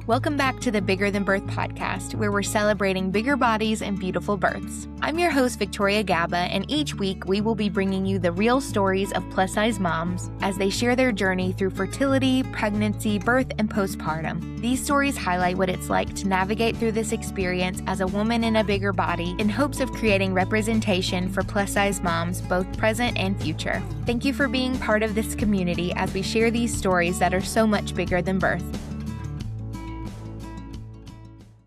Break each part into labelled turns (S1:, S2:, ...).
S1: Welcome back to the Bigger Than Birth podcast, where we're celebrating bigger bodies and beautiful births. I'm your host, Victoria Gaba, and each week we will be bringing you the real stories of plus-size moms as they share their journey through fertility, pregnancy, birth, and postpartum. These stories highlight what it's like to navigate through this experience as a woman in a bigger body in hopes of creating representation for plus-size moms, both present and future. Thank you for being part of this community as we share these stories that are so much bigger than birth.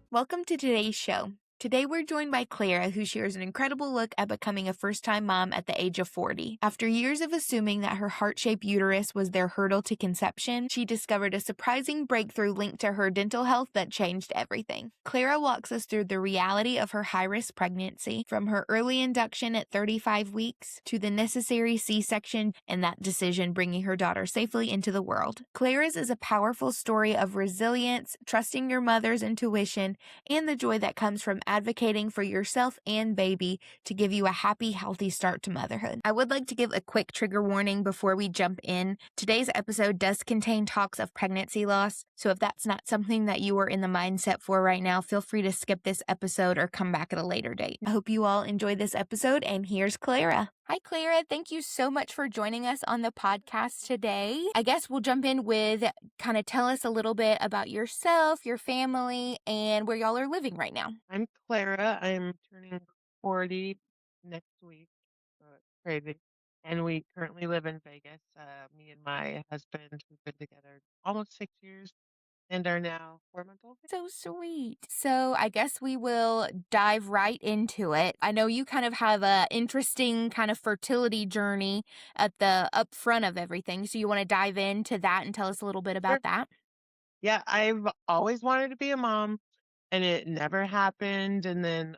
S1: Welcome to today's show. Today we're joined by Clara, who shares an incredible look at becoming a first-time mom at the age of 40. After years of assuming that her heart-shaped uterus was their hurdle to conception, she discovered a surprising breakthrough linked to her dental health that changed everything. Clara walks us through the reality of her high-risk pregnancy, from her early induction at 35 weeks to the necessary C-section and that decision bringing her daughter safely into the world. Clara's is a powerful story of resilience, trusting your mother's intuition, and the joy that comes from advocating for yourself and baby to give you a happy, healthy start to motherhood. I would like to give a quick trigger warning before we jump in. Today's episode does contain talks of pregnancy loss, so if that's not something that you are in the mindset for right now, feel free to skip this episode or come back at a later date. I hope you all enjoyed this episode, and here's Clara. Hi, Clara. Thank you so much for joining us on the podcast today. I guess we'll jump in with kind of tell us a little bit about yourself, your family, and where y'all are living right now.
S2: I'm Clara. I'm turning 40 next week. It's crazy. And we currently live in Vegas. Me and my husband, we've been together almost 6 years and are now 4 months old.
S1: So sweet. So I guess we will dive right into it. I know you kind of have a interesting kind of fertility journey at the upfront of everything. So you want to dive into that and tell us a little bit
S2: Sure.
S1: about that?
S2: Yeah, I've always wanted to be a mom and it never happened. And then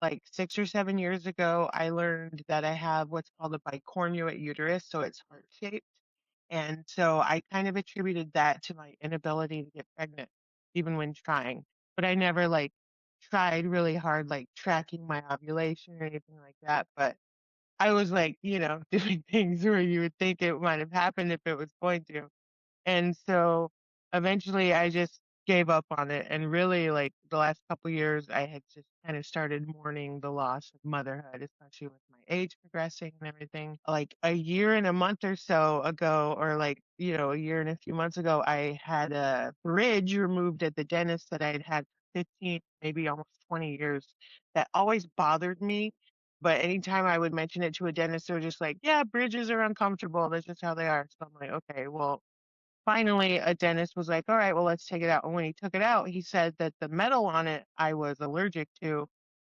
S2: like 6 or 7 years ago, I learned that I have what's called a bicornuate uterus, so it's heart shaped. And so I kind of attributed that to my inability to get pregnant, even when trying. But I never like tried really hard, like tracking my ovulation or anything like that. But I was like, doing things where you would think it might have happened if it was going to. And so eventually I just gave up on it. And really, like the last couple years, I had just kind of started mourning the loss of motherhood, especially with my age progressing and everything. Like a year and a month or so ago, or like, a year and a few months ago, I had a bridge removed at the dentist that I had had for 15, maybe almost 20 years that always bothered me. But anytime I would mention it to a dentist, they were just like, yeah, bridges are uncomfortable. That's just how they are. So I'm like, okay, well, finally, a dentist was like, "All right, well, let's take it out." And when he took it out, he said that the metal on it I was allergic to,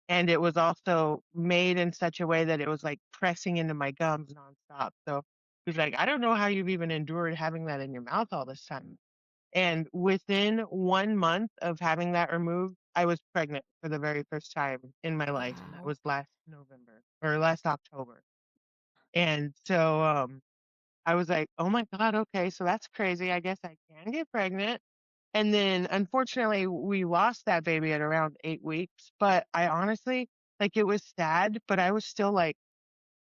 S2: and it was also made in such a way that it was like pressing into my gums nonstop. So he's like, "I don't know how you've even endured having that in your mouth all this time." And within 1 month of having that removed, I was pregnant for the very first time in my life, and that
S1: Wow.
S2: was last November or last October. And so, I was like, "Oh my god, okay, so that's crazy. I guess I can get pregnant." And then unfortunately, we lost that baby at around 8 weeks, but I honestly like, it was sad, but I was still like,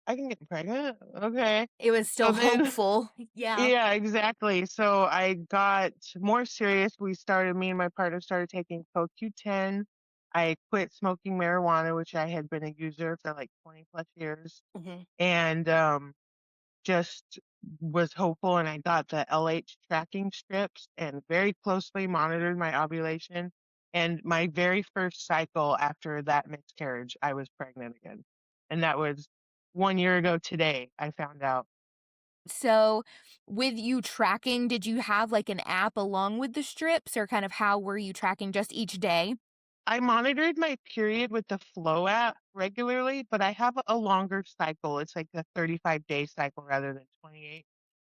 S2: "I can get pregnant? Okay."
S1: It was
S2: So
S1: still
S2: then
S1: hopeful. Yeah.
S2: yeah, exactly. So I got more serious. Me and my partner started taking CoQ10. I quit smoking marijuana, which I had been a user for, like, 20 plus years,
S1: Mhm.
S2: and, just was hopeful, and I got the LH tracking strips and very closely monitored my ovulation. And my very first cycle after that miscarriage, I was pregnant again. And that was 1 year ago today, I found out.
S1: So, with you tracking, did you have like an app along with the strips, or kind of how were you tracking just each day?
S2: I monitored my period with the Flow app regularly, but I have a longer cycle. It's like a 35-day cycle rather than 28.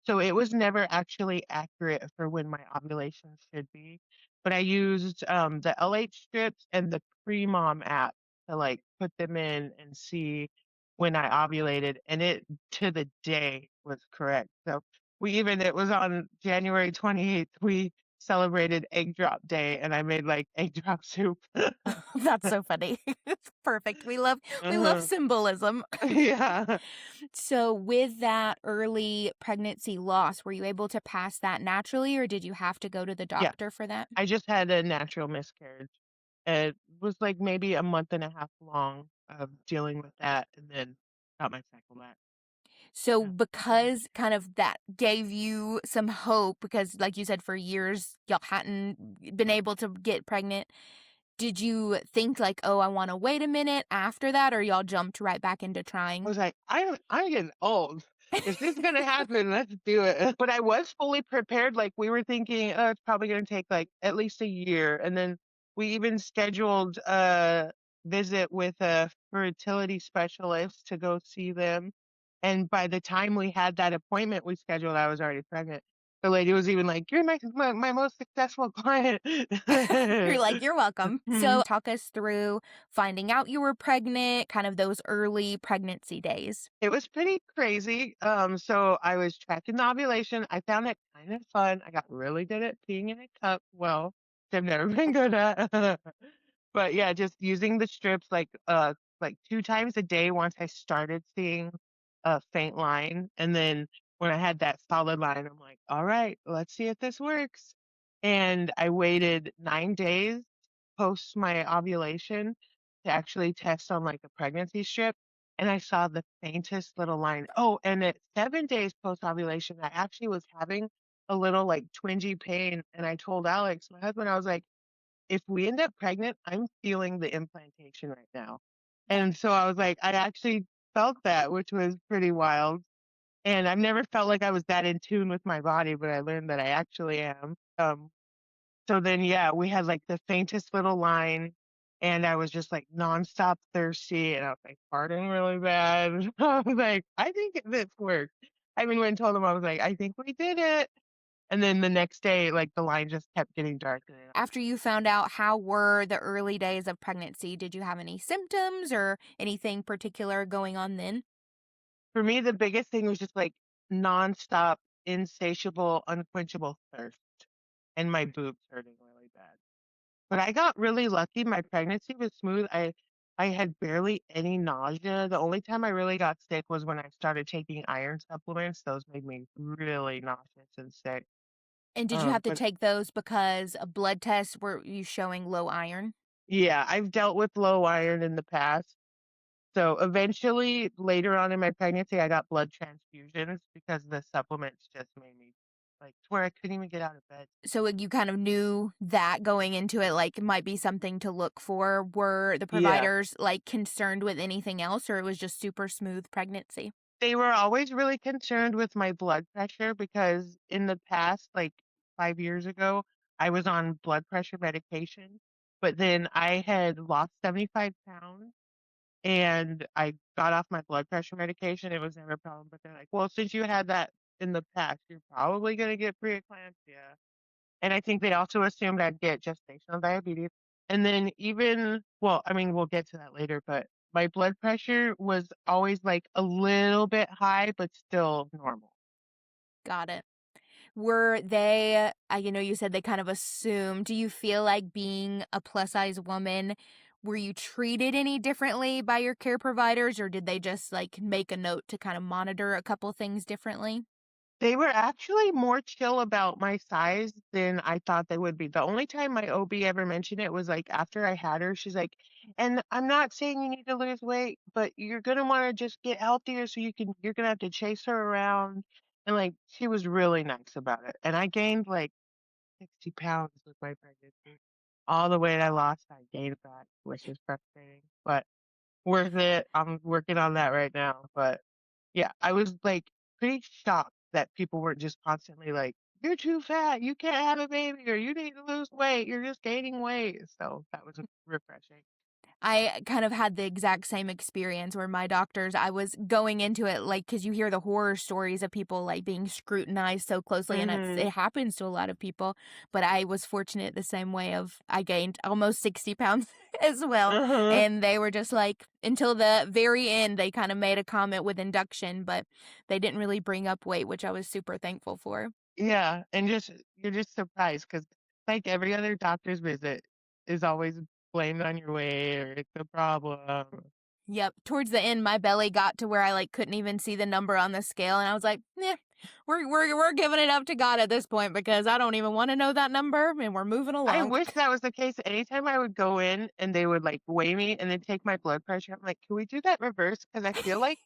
S2: So it was never actually accurate for when my ovulation should be. But I used the LH strips and the pre-mom app to like put them in and see when I ovulated, and it to the day was correct. So it was on January 28th. We celebrated egg drop day, and I made, like, egg drop soup.
S1: That's so funny. Perfect. We love
S2: Uh-huh.
S1: symbolism.
S2: Yeah.
S1: So with that early pregnancy loss, were you able to pass that naturally or did you have to go to the
S2: Yeah.
S1: doctor for that?
S2: I just had a natural miscarriage. It was, like, maybe a month and a half long of dealing with that and then got my cycle back.
S1: So
S2: Yeah.
S1: because kind of that gave you some hope because like you said for years y'all hadn't been able to get pregnant, did you think like, "Oh, I want to wait a minute" after that or y'all jumped right back into
S2: I
S1: trying?
S2: was like, I'm getting old. If this is gonna happen, let's do it." But I was fully prepared. Like we were thinking, oh, it's probably gonna take like at least a year. And then we even scheduled a visit with a fertility specialist to go see them. And by the time we had that appointment we scheduled, I was already pregnant. The lady was even like, "You're my most successful client."
S1: You're like, "You're welcome." So, talk us through finding out you were pregnant, kind of those early pregnancy days.
S2: It was pretty crazy. So I was tracking the ovulation. I found it kind of fun. I got really good at peeing in a cup. Well, which I've never been good at. But yeah, just using the strips like 2 times a day once I started seeing a faint line. And then when I had that solid line, I'm like, all right, let's see if this works. And I waited 9 days post my ovulation to actually test on like a pregnancy strip and I saw the faintest little line. Oh, and at 7 days post-ovulation, I actually was having a little, like, twingy pain, and I told Alex, my husband, I was like, "If we end up pregnant, I'm feeling the implantation right now."
S1: That
S2: And so I was like, I actually felt that, which was pretty wild, and I've never felt like I was that in tune with my body, but I learned that I actually am. So then, yeah, we had, like, the faintest little line, and I was just, like, nonstop thirsty, and I was, like, farting really bad. I was like, "I think this worked." I even went and told him, I was like, "I think we did it." And then the next day, like, the line just kept getting darker.
S1: after you found out, how were the early days of pregnancy? Did you have any symptoms or anything particular going on then?
S2: For me, the biggest thing was just, like, nonstop, insatiable, unquenchable thirst, and my boobs hurting really bad. But I got really lucky, my pregnancy was smooth, I had barely any nausea, the only time I really got sick was when I started taking iron supplements, those made me really nauseous and sick,
S1: And did you have to
S2: but
S1: take those because a blood tests were you showing low iron?
S2: yeah, I've dealt with low iron in the past, so eventually, later on in my pregnancy, I got blood transfusions because the supplements just made me, like, to where I couldn't even get out of bed.
S1: So you kind of knew that going into it, like, it might be something to look for. Were the
S2: Yeah.
S1: providers, like, concerned with anything else, or it was just super smooth pregnancy?
S2: They were always really concerned with my blood pressure because in the past, like 5 years ago, I was on blood pressure medication, but then I had lost 75 pounds and I got off my blood pressure medication. It was never a problem, but they're like, "Well, since you had that in the past, you're probably gonna get preeclampsia." And I think they also assumed I'd get gestational diabetes. And then even well, I mean, we'll get to that later, but my blood pressure was always, like, a little bit high, but still normal.
S1: Got it. Were they you know, you said they kind of assumed. Do you feel like being a plus size woman, were you treated any differently by your care providers, or did they just, like, make a note to kind of monitor a couple things differently?
S2: They were actually more chill about my size than I thought they would be. The only time my OB ever mentioned it was, like, after I had her, she's like, "And I'm not saying you need to lose weight, but you're gonna wanna just get healthier so you're gonna have to chase her around." And, like, she was really nice about it. And I gained, like, 60 pounds with my pregnancy. All the weight I lost, I gained back, which is frustrating, but worth it. I'm working on that right now, but yeah, I was, like, pretty shocked that people weren't just constantly like, "You're too fat, you can't have a baby," or "You need to lose weight, you're just gaining weight." So that was refreshing.
S1: I kind of had the exact same experience where my doctors I was going into it, like, because you hear the horror stories of people, like, being scrutinized so closely, and it
S2: Mhm.
S1: happens to a lot of people, but I was fortunate the same way of I gained almost 60 pounds as well,
S2: Uh-huh.
S1: and they were just like until the very end, they kinda made a comment with induction, but they didn't really bring up weight, which I was super thankful for.
S2: Yeah, and just you're just surprised because like every other doctor's visit is always blamed on your weight or it's a problem.
S1: Yep. Towards the end, my belly got to where I like couldn't even see the number on the scale, and I was like, "Yeah, we're giving it up to God at this point because I don't even want to know that number, and we're moving
S2: I
S1: along."
S2: wish that was the case. Anytime I would go in and they would like weigh me and then take my blood pressure, I'm like, can we do that reverse? Because I feel like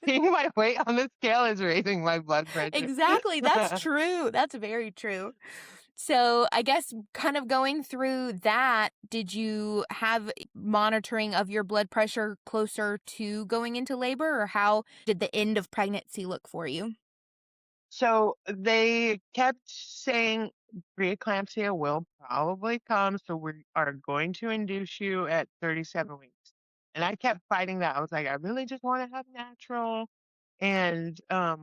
S2: seeing my weight on the scale is raising my blood pressure.
S1: Exactly. That's true. That's very true. So, I guess kind of going through that, did you have monitoring of your blood pressure closer to going into labor, or how did the end of pregnancy look for you?
S2: So they kept saying preeclampsia will probably come, so we are going to induce you at 37 weeks. And I kept fighting that. I was like, I really just want to have natural, and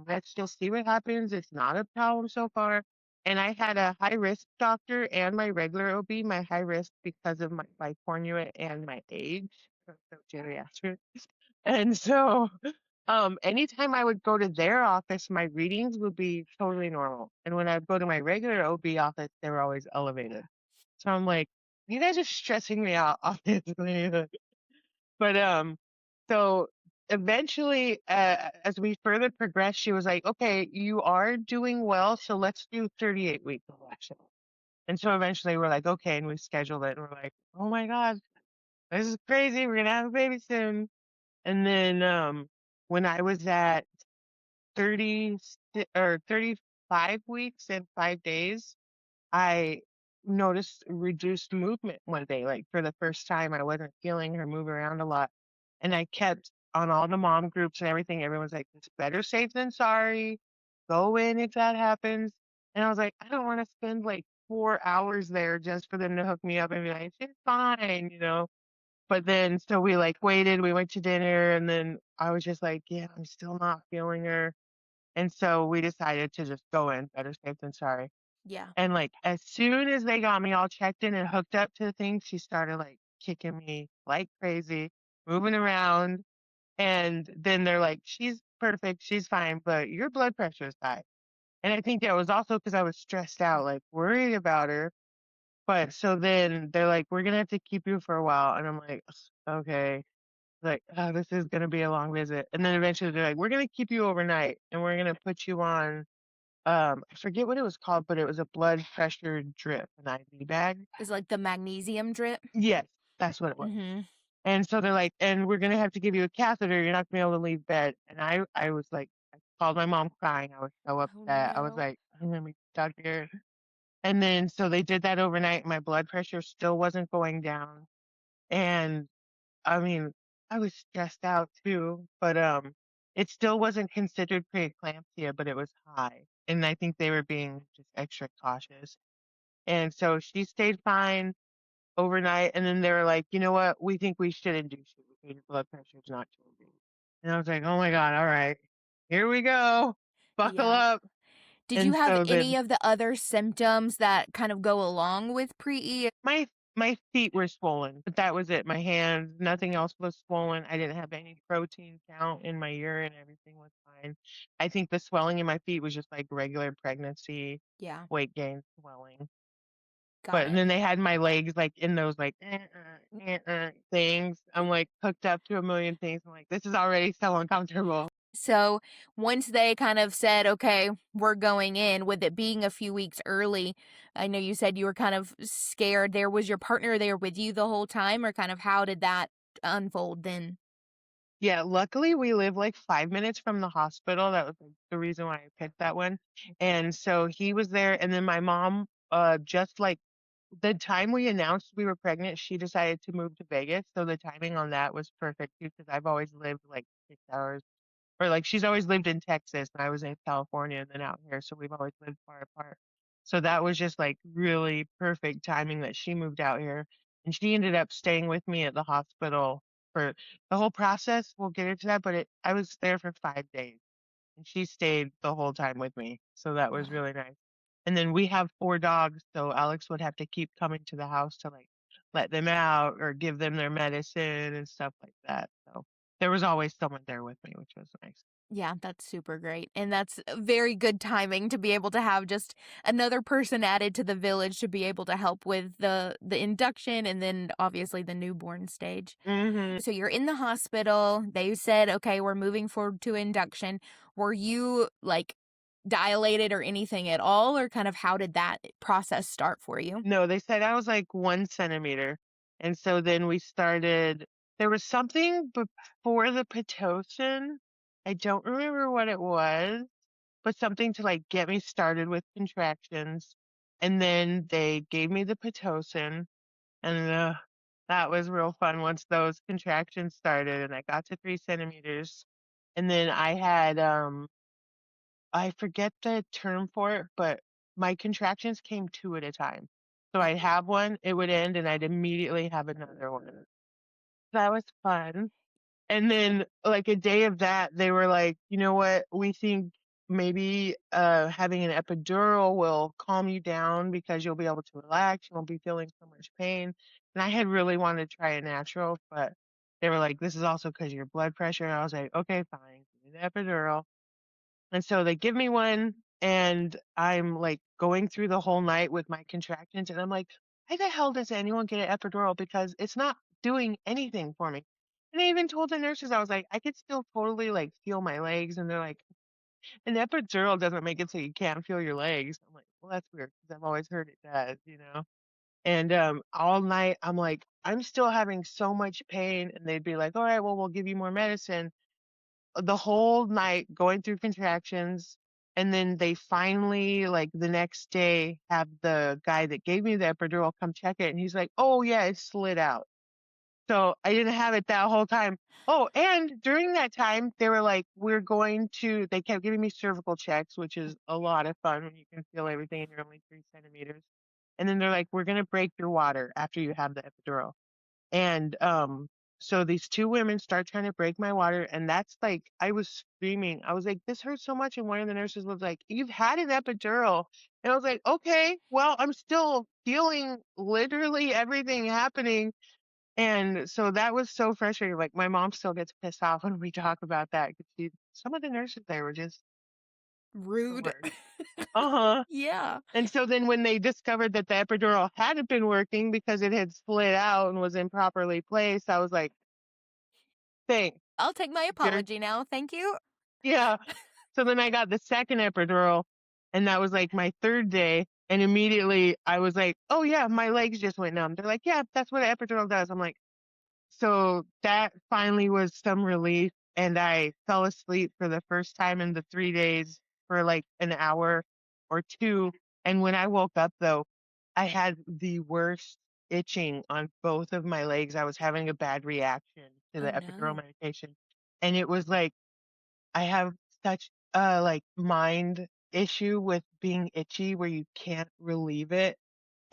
S2: let's just see what happens. It's not a problem so far. And I had a high risk doctor and my regular OB, my high risk because of my bicornuate and my age, so geriatric. And so anytime I would go to their office, my readings would be totally normal. And when I'd go to my regular OB office, they were always elevated. So I'm like, you guys are stressing me out, obviously. But so eventually, as we further progressed, she was like, okay, you are doing well, so let's do 38 weeks of election. And so eventually we're like, okay, and we scheduled it, and we're like, oh my God, this is crazy. We're gonna have a baby soon. And then when I was at 30 or 35 weeks and 5 days, I noticed reduced movement one day. Like for the first time, I wasn't feeling her move around a lot. And I kept on all the mom groups and everything. Everyone's like, it's better safe than sorry. Go in if that happens. And I was like, I don't want to spend like 4 hours there just for them to hook me up and be like, she's fine. But then, so we like waited, we went to dinner, and then I was just like, yeah, I'm still not feeling her. And so we decided to just go in, better safe than sorry.
S1: Yeah.
S2: And like as soon as they got me all checked in and hooked up to the thing, she started like kicking me like crazy, moving around. And then they're like, she's perfect, she's fine, but your blood pressure is high. And I think that was also because I was stressed out, like worried about her. But so then they're like, we're gonna have to keep you for a while. And I'm like, okay. Like, oh, this is gonna be a long visit. And then eventually they're like, we're gonna keep you overnight and we're gonna put you on I forget what it was called, but it was a blood pressure drip, an IV bag.
S1: Is like the magnesium drip?
S2: Yes, that's what it was.
S1: Mhm.
S2: And so they're like, and we're gonna have to give you a catheter. You're not gonna be able to leave bed. And I was like, I called my mom crying. I was so
S1: Oh,
S2: upset. I was
S1: no.
S2: like, I'm gonna be stuck here. And then so they did that overnight. My blood pressure still wasn't going down. And I mean, I was stressed out too, but it still wasn't considered preeclampsia, but it was high. And I think they were being just extra cautious. And so she stayed fine overnight. And then they were like, you know what? We think we should induce you because your blood pressure is not changing. And I was like, oh my God, all right, here we go. Buckle
S1: Yeah.
S2: up.
S1: Did you
S2: And
S1: have
S2: so
S1: any
S2: then
S1: of the other symptoms that kind of go along with pre-E?
S2: my feet were swollen, but that was it. My hands, nothing else was swollen. I didn't have any protein count in my urine. Everything was fine. I think the swelling in my feet was just like regular pregnancy,
S1: Yeah,
S2: weight gain swelling.
S1: got
S2: But
S1: it.
S2: then they had my legs like in those like things. I'm like hooked up to a million things. I'm like, this is already so uncomfortable.
S1: So, once they kind of said, "Okay, we're going in," with it being a few weeks early, I know you said you were kind of scared there. Was your partner there with you the whole time, or kind of how did that unfold then?
S2: Yeah, luckily we live like 5 minutes from the hospital. That was like, the reason why I picked that one. And so he was there, and then my mom, just like the time we announced we were pregnant, she decided to move to Vegas. So the timing on that was perfect too, because I've always lived like 6 hours, or like she's always lived in Texas and I was in California and then out here. So we've always lived far apart. So that was just like really perfect timing that she moved out here. And she ended up staying with me at the hospital for the whole process. We'll get into that, but I was there for 5 days and she stayed the whole time with me. So that was
S1: Wow.
S2: really nice. And then we have 4 dogs, so Alex would have to keep coming to the house to like let them out or give them their medicine and stuff like that. So there was always someone there with me, which was nice.
S1: Yeah, that's super great, and that's very good timing to be able to have just another person added to the village to be able to help with the induction and then obviously the newborn stage.
S2: Mhm.
S1: So you're in the hospital, they said, "Okay, we're moving forward to induction." Were you, like, dilated or anything at all, or kind of how did that process start for you?
S2: No, they said I was like 1 centimeter, and so then we started there was something before the Pitocin, I don't remember what it was, but something to, like, get me started with contractions, and then they gave me the Pitocin, and, that was real fun once those contractions started and I got to 3 centimeters, and then I had, I forget the term for it, but my contractions came 2 at a time. So I'd have one, it would end, and I'd immediately have another one. That was fun. And then, like, a day of that, they were like, "You know what? We think maybe, having an epidural will calm you down because you'll be able to relax, you won't be feeling so much pain." And I had really wanted to try a natural, but they were like, "This is also because of your blood pressure." And I was like, "Okay, fine. Give me the epidural." And so they give me one, and I'm, like, going through the whole night with my contractions, and I'm like, "Why the hell does anyone get an epidural? Because it's not doing anything for me." And I even told the nurses, I was like, "I could still totally, like, feel my legs," and they're like, "An epidural doesn't make it so you can't feel your legs." I'm like, "Well, that's weird because 'cause I've always heard it does," you know? And, all night, I'm like, "I'm still having so much pain," and they'd be like, "Alright, well, we'll give you more medicine." The whole night going through contractions, and then they finally, like, the next day, have the guy that gave me the epidural come check it, and he's like, "Oh, yeah, it slid out." So, I didn't have it that whole time. Oh, and during that time, they were like, "We're going to" they kept giving me cervical checks, which is a lot of fun when you can feel everything and you're only 3 centimeters. And then they're like, "We're gonna break your water after you have the epidural." And, so these 2 women start trying to break my water, and that's like I was screaming. I was like, "This hurts so much," and one of the nurses was like, "You've had an epidural." And I was like, "Okay, well, I'm still feeling literally everything happening." And so that was so frustrating. Like, my mom still gets pissed off when we talk about that 'cause she some of the nurses there were just the
S1: Rude.
S2: worst. Uh-huh.
S1: Yeah.
S2: And so then when they discovered that the epidural hadn't been working because it had slid out and was improperly placed, I was like, "Thanks.
S1: I'll take my
S2: You're"
S1: apology now, thank you.
S2: yeah. So then I got the second epidural, and that was, like, my 3rd day, and immediately I was like, "Oh, yeah, my legs just went numb." They're like, "Yeah, that's what an epidural does." I'm like, so that finally was some relief, and I fell asleep for the first time in the 3 days for, like, an hour or 2, and when I woke up, though, I had the worst itching on both of my legs. I was having a bad reaction to the
S1: Oh,
S2: epidural
S1: no.
S2: medication, and it was like I have such a, like, mind issue with being itchy where you can't relieve it,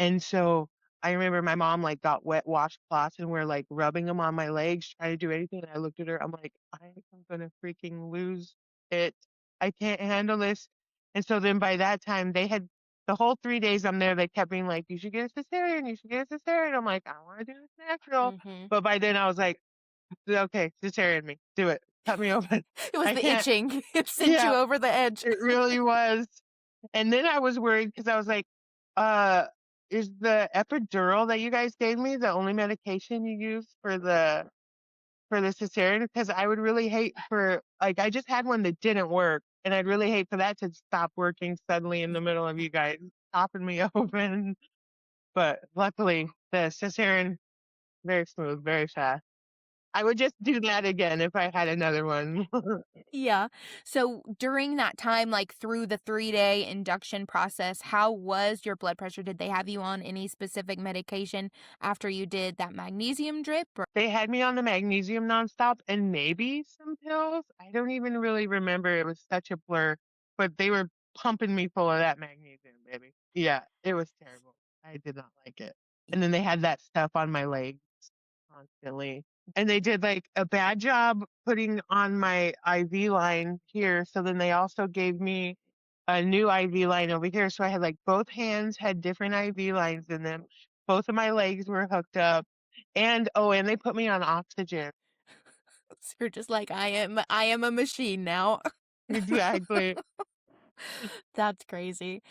S2: and so I remember my mom, like, got wet washcloths and we're, like, rubbing them on my legs, trying to do anything, and I looked at her, I'm like, "I am gonna freaking lose it. I can't handle this." And so then by that time, they had the whole 3 days I'm there, they kept being like, "You should get a cesarean, you should get a cesarean." I'm like, "I wanna do this natural."
S1: Mhm.
S2: But by then I was like, "Okay, cesarean me. Do it. Cut me open.
S1: It was
S2: I
S1: the
S2: can't."
S1: itching. It sent you
S2: Yeah,
S1: over the edge.
S2: it really was. And then I was worried because I was like, uh, "Is the epidural that you guys gave me the only medication you use for the cesarean?" Because I would really hate for like, I just had one that didn't work, and I'd really hate for that to stop working suddenly in the middle of you guys popping me open. But luckily, the cesarean, very smooth, very fast. I would just do that again if I had another one.
S1: Yeah. So during that time, like through the 3-day induction process, how was your blood pressure? Did they have you on any specific medication after you did that magnesium drip? Or
S2: They had me on the magnesium nonstop and maybe some pills. I don't even really remember. It was such a blur, but they were pumping me full of that magnesium, baby. Yeah, it was terrible. I did not like it. And then they had that stuff on my legs constantly. And they did like a bad job putting on my IV line here. So then they also gave me a new IV line over here. So I had like both hands had different IV lines in them. Both of my legs were hooked up. And oh, and they put me on oxygen.
S1: So you're just like, I am a machine now.
S2: Exactly.
S1: That's crazy.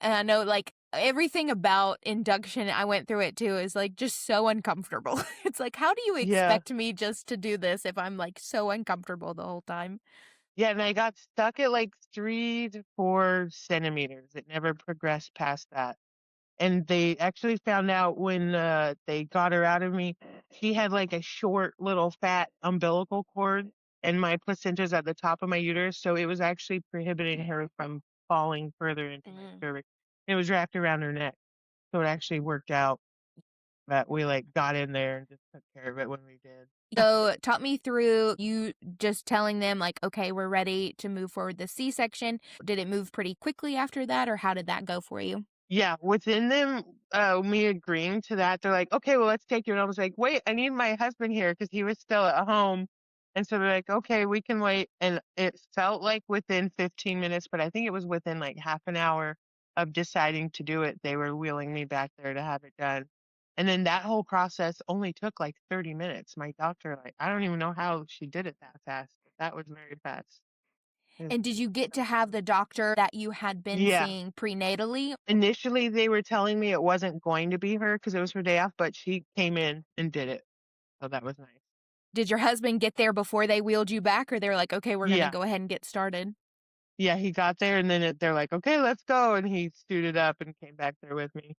S1: And I know, like, everything about induction, I went through it too, is, like, just so uncomfortable. It's like, how do you
S2: Yeah.
S1: expect me just to do this if I'm, like, so uncomfortable the whole time?
S2: Yeah, and I got stuck at, like, 3 to 4 centimeters. It never progressed past that. And they actually found out when, they got her out of me, she had, like, a short, little, fat umbilical cord, and my placenta's at the top of my uterus, so it was actually prohibiting her from falling further into my
S1: Mm.
S2: cervix. It was wrapped around her neck, so it actually worked out that we, like, got in there and just took care of it when we did.
S1: So, talk me through you just telling them, like, "Okay, we're ready to move forward the C-section." Did it move pretty quickly after that, or how did that go for you?
S2: Yeah, within them, me agreeing to that, they're like, "Okay, well, let's take you." And I was like, "Wait, I need my husband here because he was still at home." And so they're like, "Okay, we can wait." And it felt like within 15 minutes, but I think it was within like half an hour of deciding to do it, they were wheeling me back there to have it done. And then that whole process only took like 30 minutes. My doctor, like, I don't even know how she did it that fast. But that was very fast. It was
S1: And did you get to have
S2: amazing.
S1: the doctor that you had been
S2: Yeah.
S1: seeing prenatally?
S2: Initially, they were telling me it wasn't going to be her because it was her day off, but she came in and did it, so that was nice.
S1: Did your husband get there before they wheeled you back, or they're like, "Okay, we're gonna
S2: Yeah.
S1: go ahead and get started"?
S2: Yeah, he got there and then they're like, "Okay, let's go," and he suited up and came back there with me.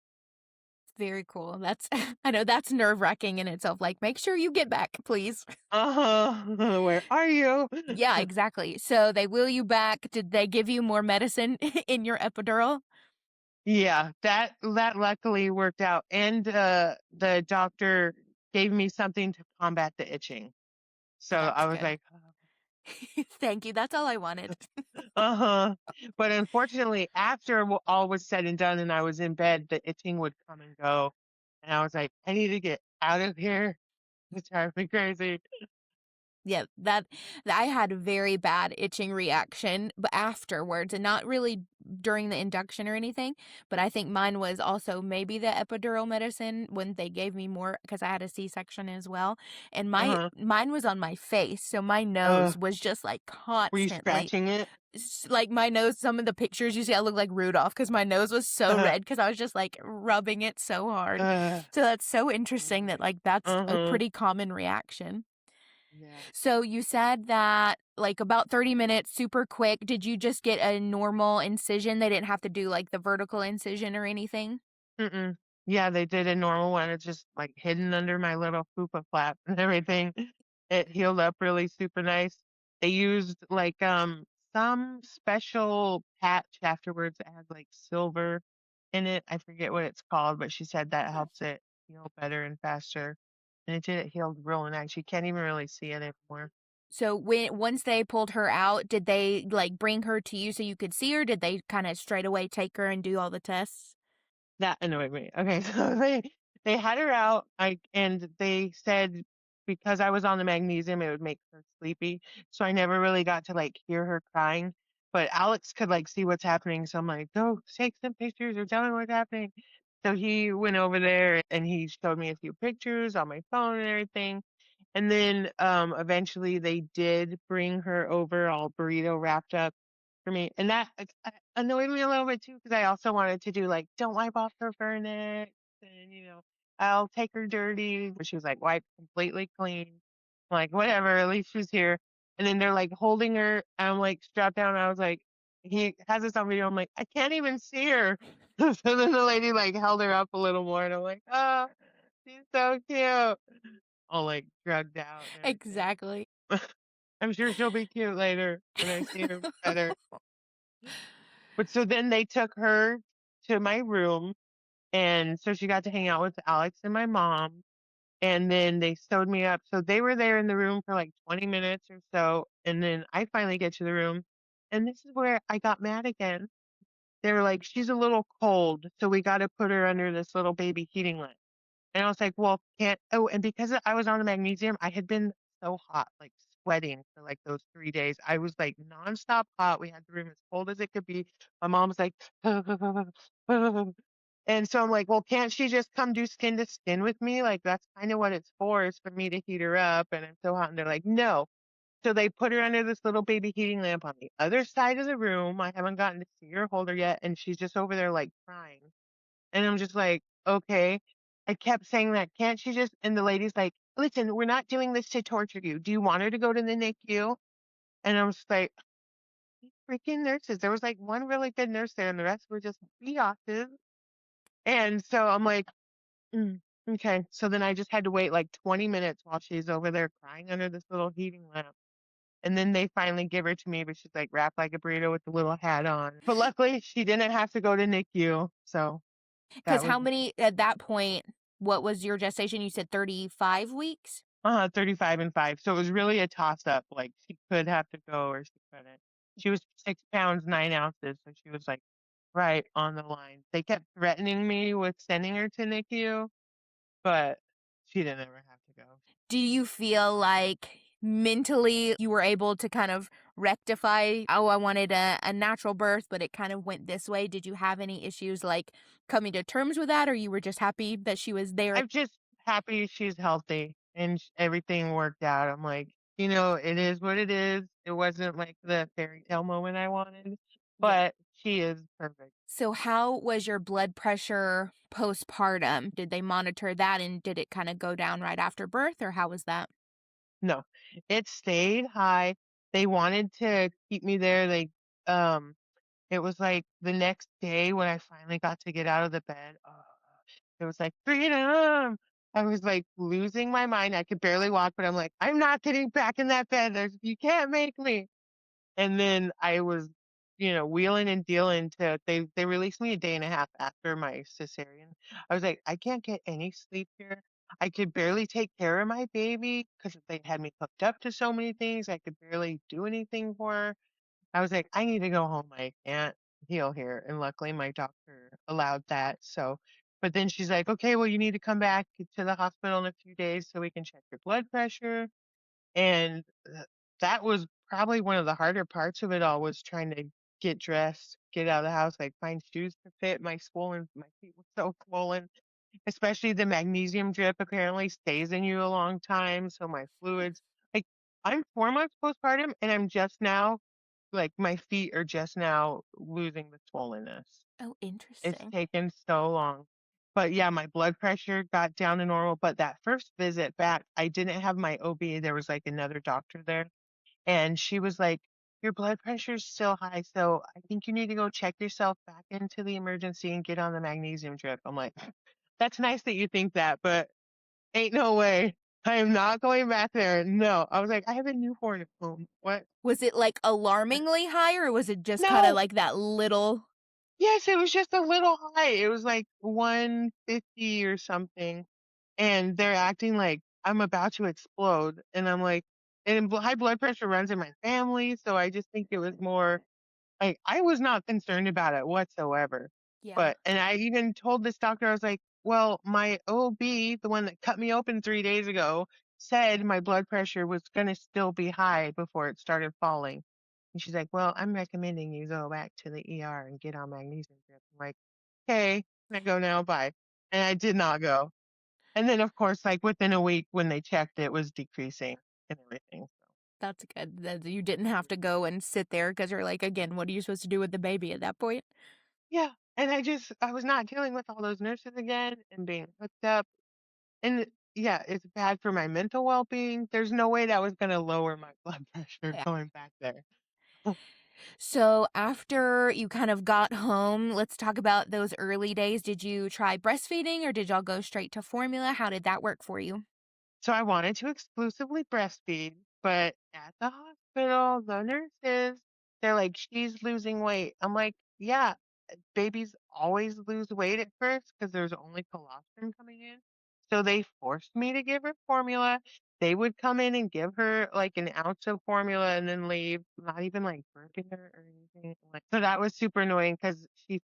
S1: Very cool. That's I know that's nerve-wracking in itself, like, "Make sure you get back, please."
S2: Uh-huh. "Where are you?"
S1: Yeah, exactly. So they wheel you back. Did they give you more medicine in your epidural?
S2: Yeah, that luckily worked out, and, the doctor gave me something to combat the itching. So
S1: That's
S2: I was
S1: good.
S2: like,
S1: Thank you, that's all I wanted.
S2: uh-huh. But unfortunately, after all was said and done and I was in bed, the itching would come and go. And I was like, I need to get out of here. It's driving me crazy.
S1: Yeah, that I had a very bad itching reaction, but afterwards, and not really during the induction or anything, but I think mine was also maybe the epidural medicine when they gave me more because I had a C-section as well, and
S2: Uh-huh.
S1: mine was on my face, so my
S2: Uh,
S1: nose was just, like,
S2: were you
S1: constantly
S2: scratching it?
S1: like, my nose some of the pictures you see, I look like Rudolph because my nose was so
S2: Uh,
S1: red because I was just, like, rubbing it so hard.
S2: uh,
S1: So that's so interesting that, like, that's a
S2: uh-huh.
S1: pretty common reaction.
S2: Yeah.
S1: So you said that, like, about 30 minutes, super quick. Did you just get a normal incision? They didn't have to do, like, the vertical incision or anything?
S2: Mm-mm. Yeah, they did a normal one. It's just like hidden under my little fupa flap and everything. It healed up really super nice. They used like some special patch afterwards that had like silver in it. I forget what it's called, but she said that helps it heal better and faster. And it did, it healed real nice. You can't even really see it anymore.
S1: So when once they pulled her out, did they, like, bring her to you so you could see her? Did they kinda straight away take her and do all the tests?
S2: That annoyed me. Okay, so they had her out, and they said because I was on the magnesium, it would make her sleepy, so I never really got to, like, hear her crying, but Alex could, like, see what's happening, so I'm like, "Go take some pictures or tell me what's happening." So he went over there, and he showed me a few pictures on my phone and everything, and then, eventually, they did bring her over all burrito wrapped up for me, and that annoyed me a little bit too because I also wanted to do, like, "Don't wipe off her fur next," and, "I'll take her dirty," but she was, like, wiped completely clean. I'm like, "Whatever, at least she's here." And then they're, like, holding her, and I'm, like, strapped down, I was like he has this on video, I'm like, "I can't even see her." So then the lady, like, held her up a little more, and I'm like, "Oh, she's so cute." All, like, drugged out and everything.
S1: Exactly.
S2: I'm sure she'll be cute later when I see her better. But so then they took her to my room, and so she got to hang out with Alex and my mom, and then they sewed me up. So they were there in the room for, like, 20 minutes or so, and then I finally get to the room, and this is where I got mad again. They were like, "She's a little cold, so we gotta put her under this little baby heating lamp." And I was like, "Well, can't." Oh, and because I was on the magnesium, I had been so hot, like, sweating for, like, those 3 days. I was, like, nonstop hot. We had the room as cold as it could be. My mom was like, And so I'm like, well, can't she just come do skin to skin with me? Like, that's kind of what it's for, is for me to heat her up. And I'm so hot. And they're like, no. So they put her under this little baby heating lamp on the other side of the room. I haven't gotten to see her or hold her yet. And she's just over there like crying. And I'm just like, okay. I kept saying that. Can't she just? And the lady's like, listen, we're not doing this to torture you. Do you want her to go to the NICU? And I'm just like, freaking nurses. There was like one really good nurse there, and the rest were just biatches. And so I'm like, "Mm, okay." So then I just had to wait like 20 minutes while she's over there crying under this little heating lamp. And then they finally give her to me, but she's like wrapped like a burrito with the little hat on. But luckily, she didn't have to go to NICU. So that
S1: Because
S2: was
S1: how many at that point, what was your gestation? You said 35 weeks?
S2: 35 and 5. So it was really a toss up. Like she could have to go or she couldn't. She was 6 pounds, 9 ounces. So she was like right on the line. They kept threatening me with sending her to NICU, but she didn't ever have to go.
S1: Do you feel like mentally you were able to kind of rectify, oh, I wanted a natural birth, but it kind of went this way? Did you have any issues like coming to terms with that, or you were just happy that she was there?
S2: I'm just happy she's healthy and everything worked out. I'm like, it is what it is. It wasn't like the fairy tale moment I wanted,
S1: Yeah.
S2: but she is perfect.
S1: So, how was your blood pressure postpartum? Did they monitor that and did it kind of go down right after birth, or how was that?
S2: No, it stayed high. They wanted to keep me there. Um, it was like the next day when I finally got to get out of the bed. It was like freedom. I was like losing my mind. I could barely walk, but I'm like, I'm not getting back in that bed. You can't make me. And then I was, wheeling and dealing to they released me a day and a half after my cesarean. I was like, I can't get any sleep here. I could barely take care of my baby because they had me hooked up to so many things. I could barely do anything for her. I was like, I need to go home. I can't heal here. And luckily my doctor allowed that. So but then she's like, okay, well, you need to come back to the hospital in a few days so we can check your blood pressure. And that was probably one of the harder parts of it all, was trying to get dressed, get out of the house, like find shoes to fit. My feet were so swollen, especially the magnesium drip apparently stays in you a long time. So my fluids, like I'm 4 months postpartum and I'm just now, like my feet are just now losing the swollenness.
S1: Oh,
S2: It's
S1: interesting.
S2: taken so long. But yeah, my blood pressure got down to normal. But that first visit back, I didn't have my OB. There was like another doctor there. And she was like, your blood pressure's still high. So I think you need to go check yourself back into the emergency and get on the magnesium drip. I'm like, that's nice that you think that, but ain't no way. I am not going back there. No. I was like, I have a newborn at home. What?
S1: Was it like alarmingly high, or was it just kind of
S2: No.
S1: like that little?
S2: Yes, it was just a little high. It was like 150 or something, and they're acting like I'm about to explode, and I'm like, and high blood pressure runs in my family, so I just think it was more like I was not concerned about it whatsoever.
S1: Yeah.
S2: And I even told this doctor, I was like, well, my OB, the one that cut me open 3 days ago, said my blood pressure was going to still be high before it started falling. And she's like, well, I'm recommending you go back to the ER and get on magnesium drip. I'm like, okay, can I go now? Bye. And I did not go. And then, of course, like within a week when they checked, it was decreasing and everything. So,
S1: That's good that you didn't have to go and sit there because you're like, again, what are you supposed to do with the baby at that point?
S2: yeah. And I was not dealing with all those nurses again and being hooked up. And yeah, it's bad for my mental well-being. There's no way that was gonna lower my blood pressure
S1: Yeah.
S2: going back there.
S1: So after you kind of got home, let's talk about those early days. Did you try breastfeeding or did y'all go straight to formula? How did that work for you?
S2: So I wanted to exclusively breastfeed, but at the hospital, the nurses, they're like, "She's losing weight." I'm like, "Yeah, babies always lose weight at first because there's only colostrum coming in." So they forced me to give her formula. They would come in and give her like an ounce of formula and then leave, not even like burping her or anything. Like, so that was super annoying because the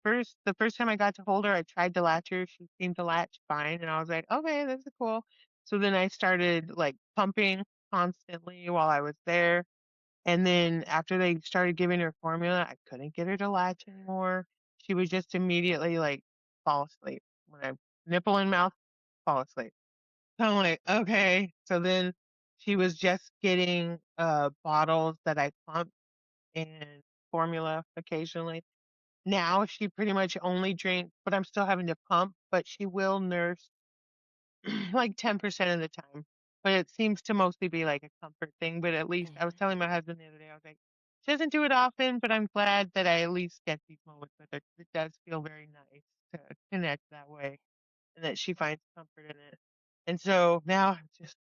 S2: first time I got to hold her, I tried to latch her. She seemed to latch fine. And I was like, okay, this is cool. So then I started like pumping constantly while I was there. And then after they started giving her formula, I couldn't get her to latch anymore. She was just immediately like fall asleep. When I nipple in mouth, fall asleep. So I'm like, okay. So then she was just getting bottles that I pump and formula occasionally. Now she pretty much only drinks, but I'm still having to pump, but she will nurse like 10% of the time. But it seems to mostly be like a comfort thing. But at least I was telling my husband the other day, I was like, she doesn't do it often, but I'm glad that I at least get these moments with her 'cause it does feel very nice to connect that way and that she finds comfort in it. And so now I'm just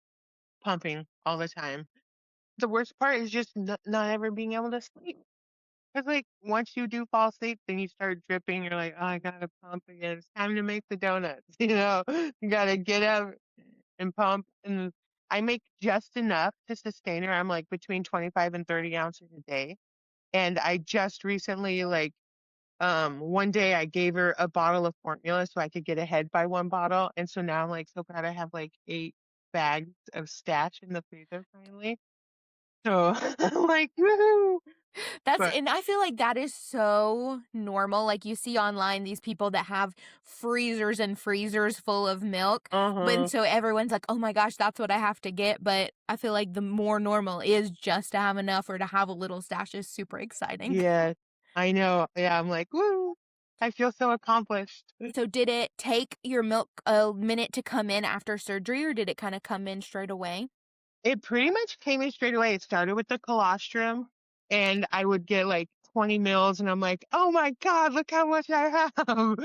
S2: pumping all the time. The worst part is just not ever being able to sleep. Because, like, once you do fall asleep, then you start dripping. You're like, "Oh, I gotta pump again. It's time to make the donuts." You gotta get up and pump. And I make just enough to sustain her. I'm like between 25 and 30 ounces a day. And I just recently, like, one day I gave her a bottle of formula so I could get ahead by one bottle. And so now I'm like so glad I have like 8 bags of stash in the freezer finally. So I'm like, woohoo.
S1: That's
S2: But,
S1: and I feel like that is so normal, like, you see online these people that have freezers and freezers full of milk, but and
S2: uh-huh.
S1: so everyone's like, "Oh my gosh, that's what I have to get," but I feel like the more normal is just to have enough or to have a little stash is super exciting.
S2: Yes, I know. Yeah, I'm like, "Woo." I feel so accomplished.
S1: So did it take your milk a minute to come in after surgery, or did it kinda come in straight away?
S2: It pretty much came in straight away. It started with the colostrum, and I would get, like, 20 mils, and I'm like, "Oh my god, look how much I have."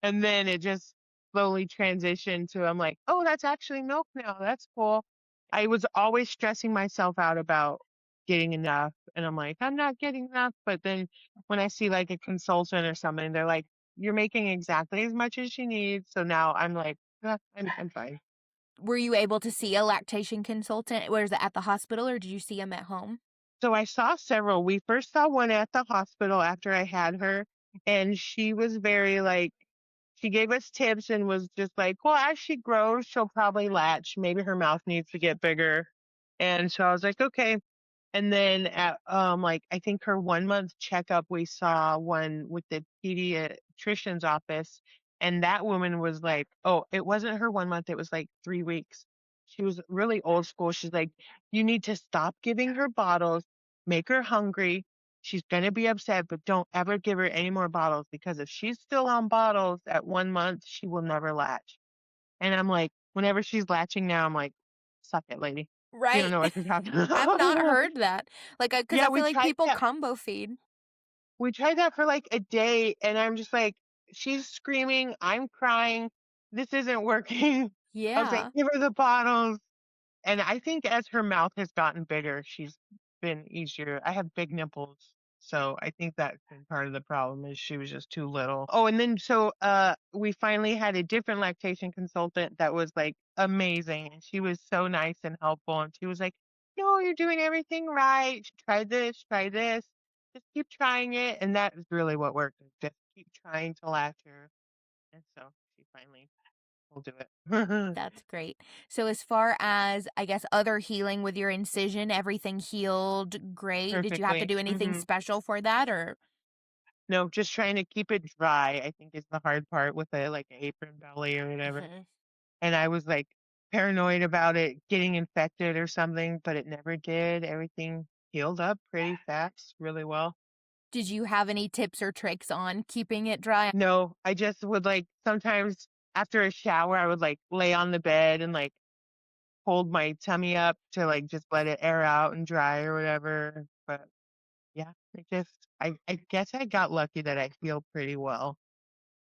S2: And then it just slowly transitioned to I'm like, "Oh, that's actually milk now. That's cool." I was always stressing myself out about getting enough, and I'm like, "I'm not getting enough," but then when I see, like, a consultant or something, they're like, "You're making exactly as much as she needs." So now I'm like, I'm fine."
S1: Were you able to see a lactation consultant? Was it at the hospital or did you see him at home?
S2: So I saw several. We first saw one at the hospital after I had her, and she was very like, she gave us tips and was just like, well, as she grows, she'll probably latch. Maybe her mouth needs to get bigger. And so I was like, okay. And then at like I think her 1 month checkup, we saw one with the pediatrician's office, and that woman was like, "Oh, it wasn't her 1 month, it was like 3 weeks." She was really old school. She's like, "You need to stop giving her bottles, make her hungry. She's gonna be upset, but don't ever give her any more bottles because if she's still on bottles at 1 month, she will never latch." And I'm like, whenever she's latching now, I'm like, "Suck it, lady. You don't
S1: Right.
S2: know what you're talking
S1: I've not
S2: about."
S1: heard that. Like, because
S2: Yeah,
S1: I feel like people combo feed.
S2: we tried that for, like, a day, and I'm just like, "She's screaming, I'm crying, this isn't working." I was like,
S1: Yeah,
S2: "Give her the bottles." And I think as her mouth has gotten bigger, she's been easier. I have big nipples, so I think that's been part of the problem is she was just too little. Oh, and then so, we finally had a different lactation consultant that was, like, amazing, and she was so nice and helpful, and she was like, "No, you're doing everything right. Try this, try this. Just keep trying it." And that is really what worked, is just keep trying to latch her, and so she finally will do it.
S1: that's great. So as far as, I guess, other healing with your incision, everything healed great? Did you have to
S2: Perfectly.
S1: do anything
S2: Mhm.
S1: special for that or
S2: No, just trying to keep it dry, I think is the hard part with a like, an apron belly or whatever,
S1: Mhm.
S2: and I was, like, paranoid about it getting infected or something, but it never did. Everything healed up pretty fast, really well.
S1: Did you have any tips or tricks on keeping it dry?
S2: No, I just would, like, sometimes after a shower, I would, like, lay on the bed and, like, hold my tummy up to, like, just let it air out and dry or whatever, but yeah, it just I guess I got lucky that I healed pretty well,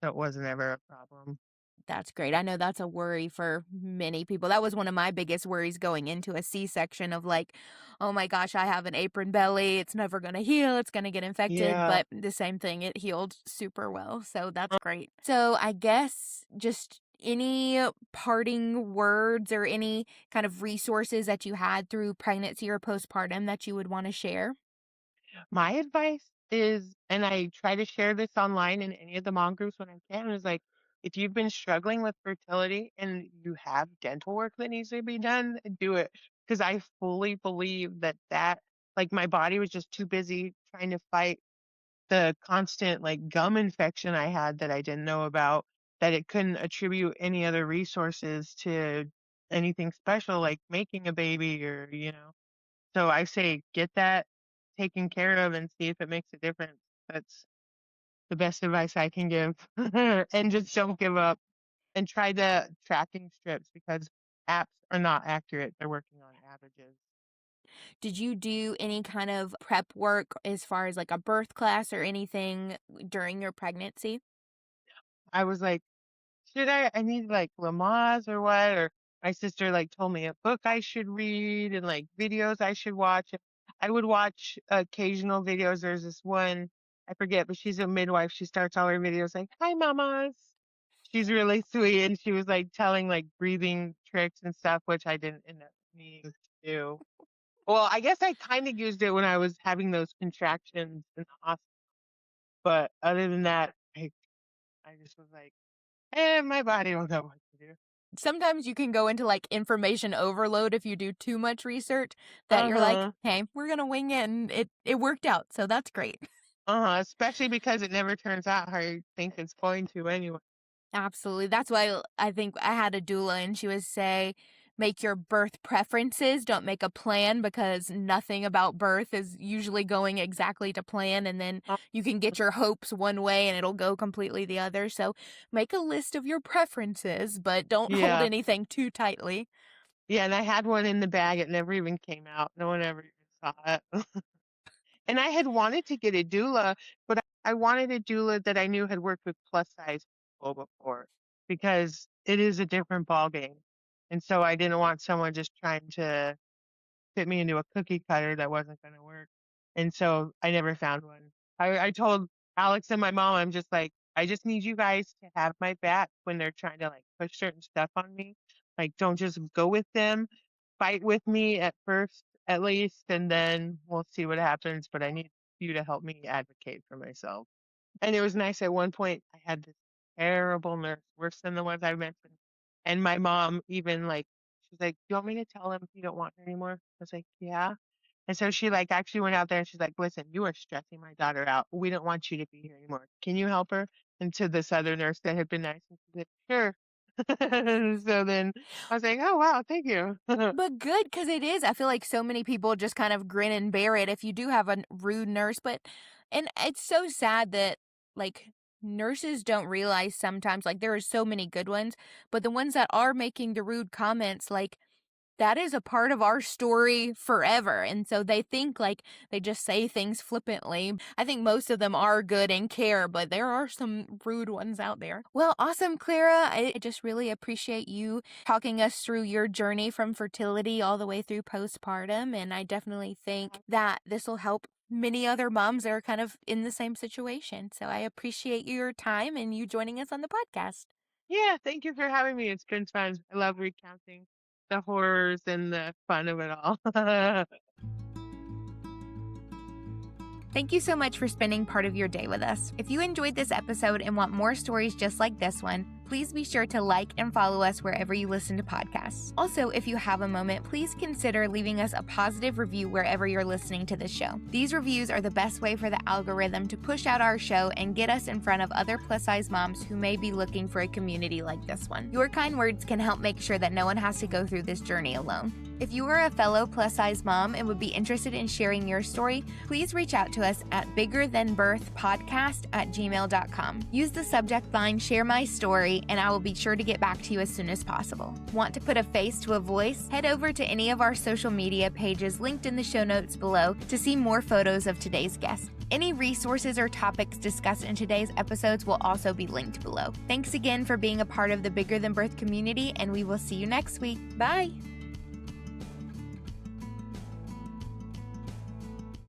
S2: so it wasn't ever a problem.
S1: That's great. I know that's a worry for many people. That was one of my biggest worries going into a C-section of like, oh my gosh, I have an apron belly. It's never going to heal. It's going to get infected.
S2: Yeah.
S1: But the same thing, it healed super well. So that's great. So I guess just any parting words or any kind of resources that you had through pregnancy or postpartum that you would want to share?
S2: My advice is, and I try to share this online in any of the mom groups when I can, is like, if you've been struggling with fertility and you have dental work that needs to be done, do it. Because I fully believe that, like, my body was just too busy trying to fight the constant, like, gum infection I had that I didn't know about. that it couldn't attribute any other resources to anything special like making a baby or. So I say get that taken care of and see if it makes a difference. That's the best advice I can give. And just don't give up and try the tracking strips because apps are not accurate. They're working on averages.
S1: Did you do any kind of prep work as far as like a birth class or anything during your pregnancy?
S2: I was like, should I need like Lamaze or what? Or my sister like told me a book I should read and like videos I should watch. I would watch occasional videos. There's this one, I forget, but she's a midwife. She starts all her videos like, "Hi, mamas." She's really sweet, and she was like telling like breathing tricks and stuff, which I didn't end up needing to do. Well, I guess I kind of used it when I was having those contractions in the hospital, but other than that, I just was like, my body will know what to do.
S1: Sometimes you can go into like information overload if you do too much research that you're like,
S2: Uh-huh.
S1: hey, we're going to wing it and it worked out. So that's great.
S2: Uh-huh. Especially because it never turns out how you think it's going to anyway.
S1: Absolutely. That's why I think I had a doula and she would say, make your birth preferences, don't make a plan because nothing about birth is usually going exactly to plan. And then
S2: Uh,
S1: you can get your hopes one way and it'll go completely the other. So make a list of your preferences, but don't hold
S2: yeah.
S1: anything too tightly.
S2: Yeah, and I had one in the bag. It never even came out. No one ever even saw it. And I had wanted to get a doula, but I wanted a doula that I knew had worked with plus size people before because it is a different ballgame. And so I didn't want someone just trying to fit me into a cookie cutter that wasn't going to work. And so I never found one. I told Alex and my mom, I'm just like, I just need you guys to have my back when they're trying to like push certain stuff on me. Like, don't just go with them, fight with me at first, at least, and then we'll see what happens. But I need you to help me advocate for myself. And it was nice at one point, I had this terrible nurse, worse than the ones I mentioned. And my mom even like, she's like, "Do you want me to tell him you don't want her anymore?" I was like, "Yeah." And so she like actually went out there and she's like, "Listen, you are stressing my daughter out. We don't want you to be here anymore. Can you help her?" And to this other nurse that had been nice, and she's like, "Sure." So then I was like, "Oh wow, thank you."
S1: But good, because it is. I feel like so many people just kind of grin and bear it if you do have a rude nurse. And it's so sad that, like, nurses don't realize sometimes, like, there are so many good ones, but the ones that are making the rude comments, like, that is a part of our story forever. And so they think like they just say things flippantly. I think most of them are good and care, but there are some rude ones out there. Well, awesome, Clara. I just really appreciate you talking us through your journey from fertility all the way through postpartum. And I definitely think that this will help many other moms that are kind of in the same situation. So I appreciate your time and you joining us on the podcast.
S2: Yeah, thank you for having me. It's been fun. I love recounting the horrors and the fun of it all.
S1: Thank you so much for spending part of your day with us. If you enjoyed this episode and want more stories just like this one, please be sure to like and follow us wherever you listen to podcasts. Also, if you have a moment, please consider leaving us a positive review wherever you're listening to this show. These reviews are the best way for the algorithm to push out our show and get us in front of other plus-size moms who may be looking for a community like this one. Your kind words can help make sure that no one has to go through this journey alone. If you are a fellow plus-size mom and would be interested in sharing your story, please reach out to us at biggerthanbirthpodcast@gmail.com. Use the subject line, "Share my story," and I will be sure to get back to you as soon as possible. Want to put a face to a voice? Head over to any of our social media pages linked in the show notes below to see more photos of today's guest. Any resources or topics discussed in today's episodes will also be linked below. Thanks again for being a part of the Bigger Than Birth community, and we will see you next week. Bye!